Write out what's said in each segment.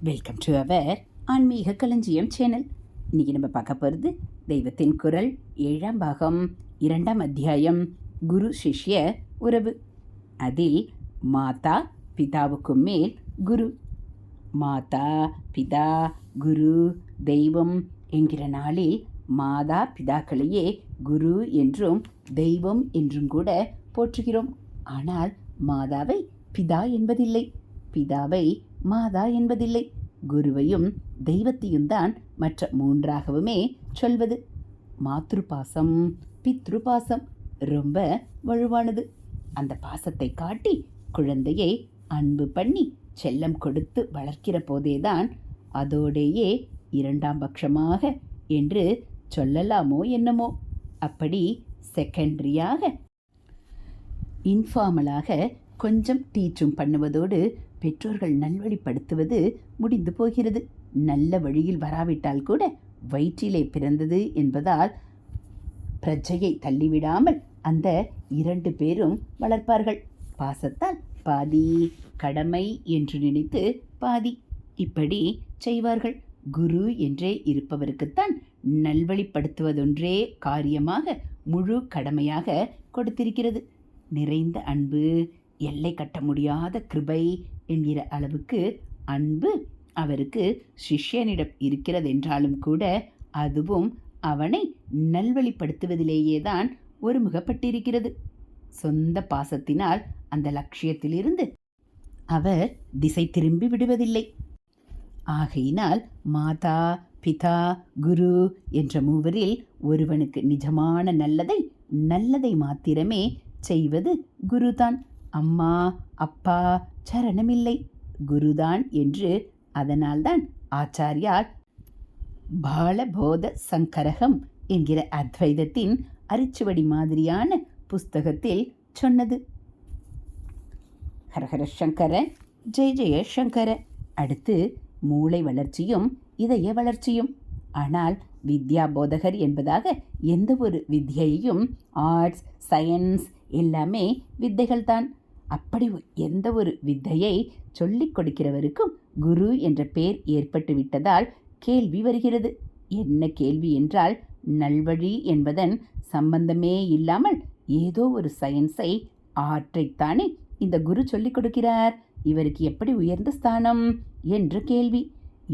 Welcome to our ஆன்மீக களஞ்சியம் channel. இன்றைக்கி நம்ம பார்க்க போகிறது தெய்வத்தின் குரல் 7ஆம் பாகம் 2ஆம் அத்தியாயம் குரு சிஷ்ய உறவு. அதில் மாதா பிதாவுக்கும் மேல் குரு. மாதா பிதா குரு தெய்வம் என்கிற நாளில் மாதா பிதாக்களையே குரு என்றும் தெய்வம் என்றும் கூட போற்றுகிறோம். ஆனால் மாதாவை பிதா என்பதில்லை, பிதாவை மாதா என்பதில்லை. குருவையும் தெய்வத்தையும் தான் மற்ற மூன்றாகவுமே சொல்வது. மாத்ருபாசம் பித்ருபாசம் ரொம்ப வலுவானது. அந்த பாசத்தை காட்டி குழந்தையை அன்பு பண்ணி செல்லம் கொடுத்து வளர்க்கிற போதேதான் அதோடேயே இரண்டாம் பட்சமாக என்று சொல்லலாமோ என்னமோ. அப்படி செகண்டரியாக இன்ஃபார்மலாக கொஞ்சம் டீச்சும் பண்ணுவதோடு பெற்றோர்கள் நல்வழிப்படுத்துவது முடிந்து போகிறது. நல்ல வழியில் வராவிட்டால் கூட வயிற்றிலே பிறந்தது என்பதால் பிரஜையை தள்ளிவிடாமல் அந்த 2 பேரும் வளர்ப்பார்கள். பாசத்தால் பாதி, கடமை என்று நினைத்து பாதி, இப்படி செய்வார்கள். குரு என்றே இருப்பவருக்குத்தான் நல்வழிப்படுத்துவதொன்றே காரியமாக முழு கடமையாக கொடுத்திருக்கிறது. நிறைந்த அன்பு, எல்லை கட்ட முடியாத கிருபை என்கிற அளவுக்கு அன்பு அவருக்கு சிஷ்யனிடம் இருக்கிறதென்றாலும் கூட அதுவும் அவனை நல்வழிப்படுத்துவதிலேயே தான் ஒருமுகப்பட்டிருக்கிறது. சொந்த பாசத்தினால் அந்த லட்சியத்திலிருந்து அவர் திசை திரும்பி விடுவதில்லை. ஆகையினால் மாதா பிதா குரு என்ற மூவரில் ஒருவனுக்கு நிஜமான நல்லதை மாத்திரமே செய்வது குருதான். அம்மா அப்பா சரணமில்லை, குருதான் என்று. அதனால்தான் ஆச்சாரியார் பாலபோத சங்கரகம் என்கிற அத்வைதத்தின் அரிச்சுவடி மாதிரியான புஸ்தகத்தில் சொன்னது. ஹரஹர சங்கர ஜெய ஜெய சங்கர. அடுத்து மூளை வளர்ச்சியும் இதய வளர்ச்சியும். ஆனால் வித்யா போதகர் என்பதாக எந்த ஒரு வித்யையும், ஆர்ட்ஸ் சயின்ஸ் எல்லாமே வித்தைகள்தான். அப்படி எந்த ஒரு வித்தையை சொல்லிக் கொடுக்கிறவருக்கும் குரு என்ற பெயர் ஏற்பட்டு விட்டதால் கேள்வி வருகிறது. என்ன கேள்வி என்றால், நல்வழி என்பதன் சம்பந்தமே இல்லாமல் ஏதோ ஒரு சயின்ஸை, ஆற்றைத்தானே இந்த குரு சொல்லிக் கொடுக்கிறார், இவருக்கு எப்படி உயர்ந்த ஸ்தானம் என்று கேள்வி.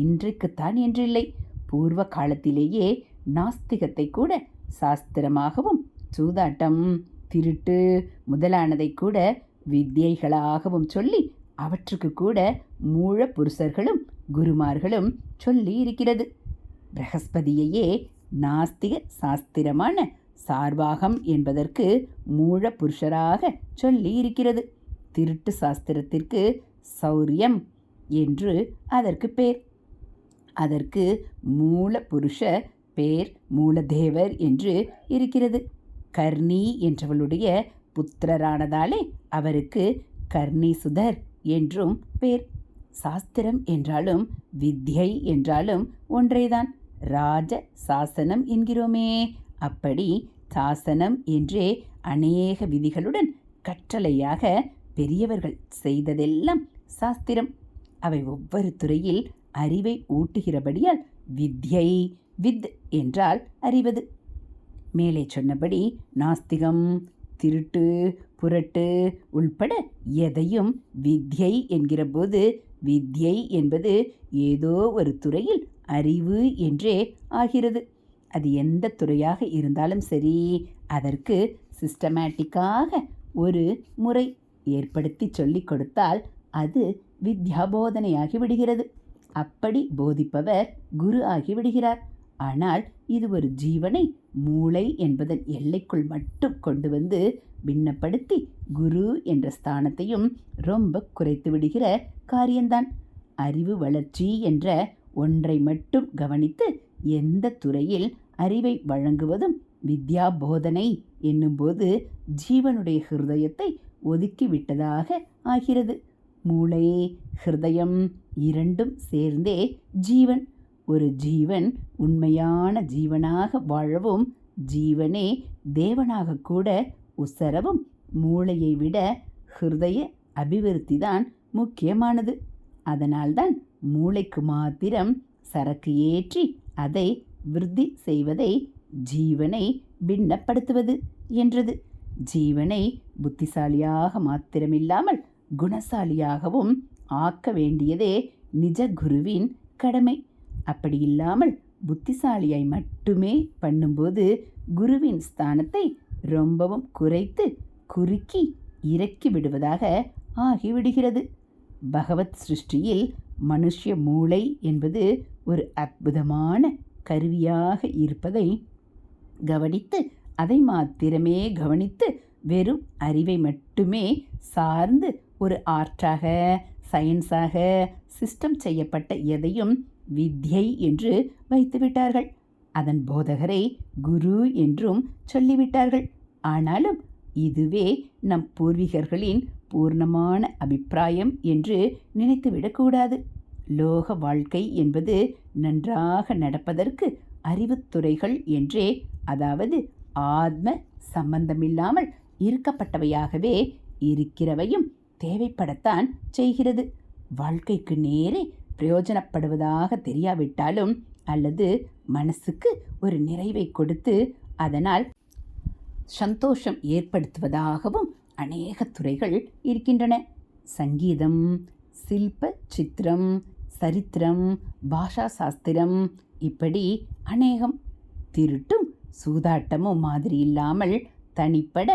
இன்றைக்குத்தான் என்றில்லை, பூர்வ காலத்திலேயே நாஸ்திகத்தை கூட சாஸ்திரமாகவும், சூதாட்டம் திருட்டு முதலானதை கூட வித்யைகளாகவும் சொல்லி அவற்றுக்கு கூட மூல புருஷர்களும் குருமார்களும் சொல்லி இருக்கிறது. பிரகஸ்பதியையே நாஸ்திக சாஸ்திரமான சார்வாகம் என்பதற்கு மூல புருஷராக சொல்லி இருக்கிறது. திருட்டு சாஸ்திரத்திற்கு சௌரியம் என்று அதற்கு பேர். அதற்கு மூல புருஷ பேர் மூலதேவர் என்று இருக்கிறது. கர்ணி என்றவளுடைய புத்திரரானதாலே அவருக்கு கர்ணீசுதர் என்றும் பேர். சாஸ்திரம் என்றாலும் வித்யை என்றாலும் ஒன்றேதான். ராஜ சாசனம் என்கிறோமே, அப்படி சாசனம் என்றே அநேக விதிகளுடன் கட்டளையாக பெரியவர்கள் செய்ததெல்லாம் சாஸ்திரம். அவை ஒவ்வொரு துறையில் அறிவை ஊட்டுகிறபடியால் வித்யை, வித் என்றால் அறிவது. மேலே சொன்னபடி நாஸ்திகம், திருட்டு புரட்டு உள்பட எதையும் வித்யை என்கிற போது வித்யை என்பது ஏதோ ஒரு துறையில் அறிவு என்றே ஆகிறது. அது எந்த துறையாக இருந்தாலும் சரி, அதற்கு சிஸ்டமேட்டிக்காக ஒரு முறை ஏற்படுத்தி சொல்லிக் கொடுத்தால் அது வித்யா போதனையாகி விடுகிறது. அப்படி போதிப்பவர் குரு ஆகிவிடுகிறார். ஆனால் இது ஒரு ஜீவனை மூளை என்பதன் எல்லைக்குள் மட்டும் கொண்டு வந்து பின்னப்படுத்தி குரு என்ற ஸ்தானத்தையும் ரொம்ப குறைத்து விடுகிற காரியம்தான். அறிவு வளர்ச்சி என்ற ஒன்றை மட்டும் கவனித்து எந்த துறையில் அறிவை வழங்குவதும் வித்யா போதனை என்னும்போது ஜீவனுடைய ஹிருதயத்தை ஒதுக்கிவிட்டதாக ஆகிறது. மூளை ஹிருதயம் இரண்டும் சேர்ந்தே ஜீவன். ஒரு ஜீவன் உண்மையான ஜீவனாக வாழவும், ஜீவனே தேவனாக கூட உசரவும் மூளையை விட ஹிருதய அபிவிருத்தி தான் முக்கியமானது. அதனால்தான் மூளைக்கு மாத்திரம் சரக்கு ஏற்றி அதை விருத்தி செய்வதை ஜீவனை பின்னப்படுத்துவது என்றது. ஜீவனை புத்திசாலியாக மாத்திரமில்லாமல் குணசாலியாகவும் ஆக்க வேண்டியதே நிஜ குருவின் கடமை. அப்படி இல்லாமல் புத்திசாலியாய் மட்டுமே பண்ணும்போது குருவின் ஸ்தானத்தை ரொம்பவும் குறைத்து குறுக்கி இறக்கி விடுவதாக ஆகிவிடுகிறது. பகவத் சிருஷ்டியில் மனுஷ மூளை என்பது ஒரு அற்புதமான கருவியாக இருப்பதை கவனித்து அதை மாத்திரமே கவனித்து வெறும் அறிவை மட்டுமே சார்ந்து ஒரு ஆர்ட்டாக சயின்ஸாக சிஸ்டம் செய்யப்பட்ட எதையும் வித்யை என்று வைத்துவிட்டார்கள். அதன் போதகரை குரு என்றும் சொல்லிவிட்டார்கள். ஆனாலும் இதுவே நம் பூர்வீகர்களின் பூர்ணமான அபிப்பிராயம் என்று நினைத்துவிடக்கூடாது. லோக வாழ்க்கை என்பது நன்றாக நடப்பதற்கு அறிவுத்துறைகள் என்றே, அதாவது ஆத்ம சம்பந்தமில்லாமல் இருக்கப்பட்டவையாகவே இருக்கிறவையும் தேவைப்படத்தான் செய்கிறது. வாழ்க்கைக்கு நேரே பிரயோஜனப்படுவதாக தெரியாவிட்டாலும் அல்லது மனசுக்கு ஒரு நிறைவை கொடுத்து அதனால் சந்தோஷம் ஏற்படுத்துவதாகவும் அநேக துறைகள் இருக்கின்றன. சங்கீதம், சில்ப சித்திரம், சரித்திரம், பாஷா சாஸ்திரம், இப்படி அநேகம். திருட்டும் சூதாட்டமும் மாதிரி இல்லாமல் தனிப்பட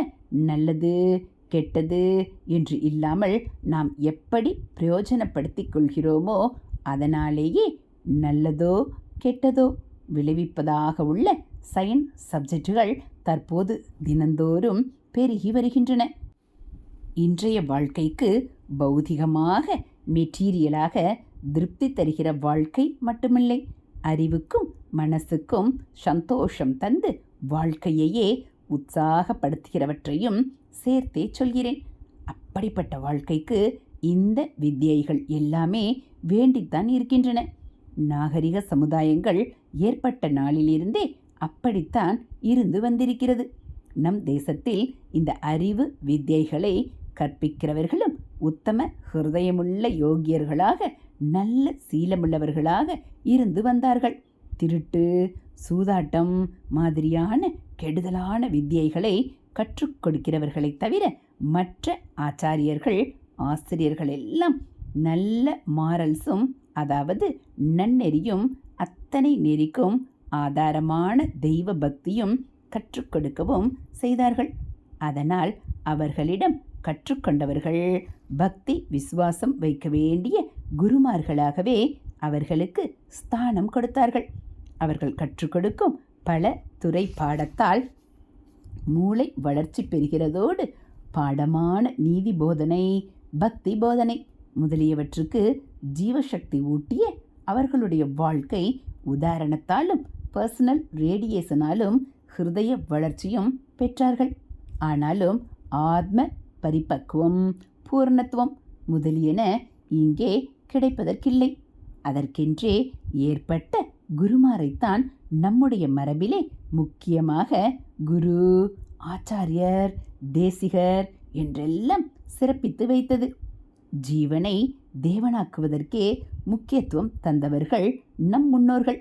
நல்லது கெட்டது என்று இல்லாமல் நாம் எப்படி பிரயோஜனப்படுத்திக் கொள்கிறோமோ அதனாலேயே நல்லதோ கெட்டதோ விளைவிப்பதாக உள்ள சயின்ஸ் சப்ஜெக்டுகள் தற்போது தினந்தோறும் பெருகி வருகின்றன. இன்றைய வாழ்க்கைக்கு பௌதிகமாக மெட்டீரியலாக திருப்தி தருகிற வாழ்க்கை மட்டுமில்லை, அறிவுக்கும் மனசுக்கும் சந்தோஷம் தந்து வாழ்க்கையையே உற்சாகப்படுத்துகிறவற்றையும் சேர்த்தே சொல்கிறேன். அப்படிப்பட்ட வாழ்க்கைக்கு இந்த வித்யைகள் எல்லாமே வேண்டித்தான் இருக்கின்றன. நாகரிக சமுதாயங்கள் ஏற்பட்ட நாளிலிருந்தே அப்படித்தான் இருந்து வந்திருக்கிறது. நம் தேசத்தில் இந்த அறிவு வித்யைகளை கற்பிக்கிறவர்களும் உத்தம ஹிருதயமுள்ள யோகியர்களாக நல்ல சீலமுள்ளவர்களாக இருந்து வந்தார்கள். திருட்டு சூதாட்டம் மாதிரியான கெடுதலான வித்யைகளை கற்றுக் கொடுக்கிறவர்களை தவிர மற்ற ஆச்சாரியர்கள் ஆசிரியர்கள் எல்லாம் நல்ல மாரல்ஸும், அதாவது நன்னெறியும், அத்தனை நெறிக்கும் ஆதாரமான தெய்வ பக்தியும் கற்றுக் கொடுக்கவும் செய்தார்கள். அதனால் அவர்களிடம் கற்றுக்கொண்டவர்கள் பக்தி விசுவாசம் வைக்க வேண்டிய குருமார்களாகவே அவர்களுக்கு ஸ்தானம் கொடுத்தார்கள். அவர்கள் கற்றுக் கொடுக்கும் பல துறை பாடத்தால் மூளை வளர்ச்சி பெறுகிறதோடு பாடமான நீதி போதனை, பக்தி போதனை முதலியவற்றுக்கு ஜீவசக்தி ஊட்டிய அவர்களுடைய வாழ்க்கை உதாரணத்தாலும் பர்சனல் ரேடியேஷனாலும் ஹிருதய வளர்ச்சியும் பெற்றார்கள். ஆனாலும் ஆத்ம பரிபக்குவம், பூர்ணத்துவம் முதலியன இங்கே கிடைப்பதற்கில்லை. அதற்கென்றே ஏற்பட்ட குருமாரைத்தான் நம்முடைய மரபிலே முக்கியமாக குரு, ஆச்சாரியர், தேசிகர் என்றெல்லாம் சிறப்பித்து வைத்தது. ஜீவனை தேவனாக்குவதற்கே முக்கியத்துவம் தந்தவர்கள் நம் முன்னோர்கள்.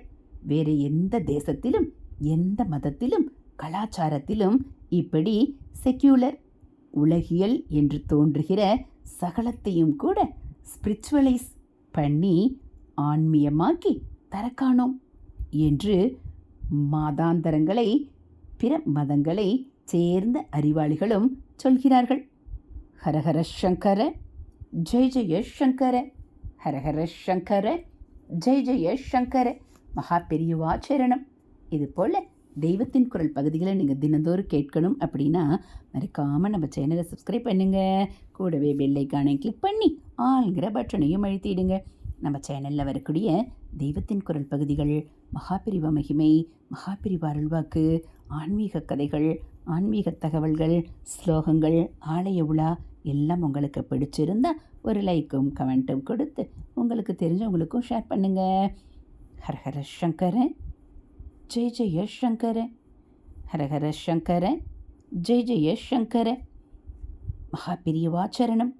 வேறு எந்த தேசத்திலும் எந்த மதத்திலும் கலாச்சாரத்திலும் இப்படி செக்யூலர் உலகியல் என்று தோன்றுகிற சகலத்தையும் கூட ஸ்பிரிச்சுவலைஸ் பண்ணி ஆன்மீகமாக்கி தரக்கானோம் என்று மாதாந்தரங்களை பிற மதங்களை சேர்ந்த அறிவாளிகளும் சொல்கிறார்கள். ஹரஹர சங்கர ஜெய ஜெய சங்கர, ஹரஹர சங்கர ஜெய ஜெய சங்கர. மகா பெரியவாச்சரணம். இதுபோல் தெய்வத்தின் குரல் பகுதிகளை நீங்கள் தினந்தோறும் கேட்கணும் அப்படின்னா மறக்காமல் நம்ம சேனலை சப்ஸ்கிரைப் பண்ணுங்கள். கூடவே பெல் ஐக்கானை கிளிக் பண்ணி ஆளுங்கிற பட்டனையும் அழுத்திடுங்க. நம்ம சேனலில் வரக்கூடிய தெய்வத்தின் குரல் பகுதிகள், மகாபிரிவா மகிமை, மகாபிரிவா அருள்வாக்கு, ஆன்மீக கதைகள், ஆன்மீக தகவல்கள், ஸ்லோகங்கள், ஆலய உலா எல்லாம் உங்களுக்கு பிடிச்சிருந்தால் ஒரு லைக்கும் கமெண்ட்டும் கொடுத்து உங்களுக்கு தெரிஞ்சவங்களுக்கும் ஷேர் பண்ணுங்கள். ஹரஹர சங்கர ஜெய ஜெய சங்கர, ஹரஹர சங்கர ஜெய ஜெய சங்கர. மகாபிரியவாச்சரணம்.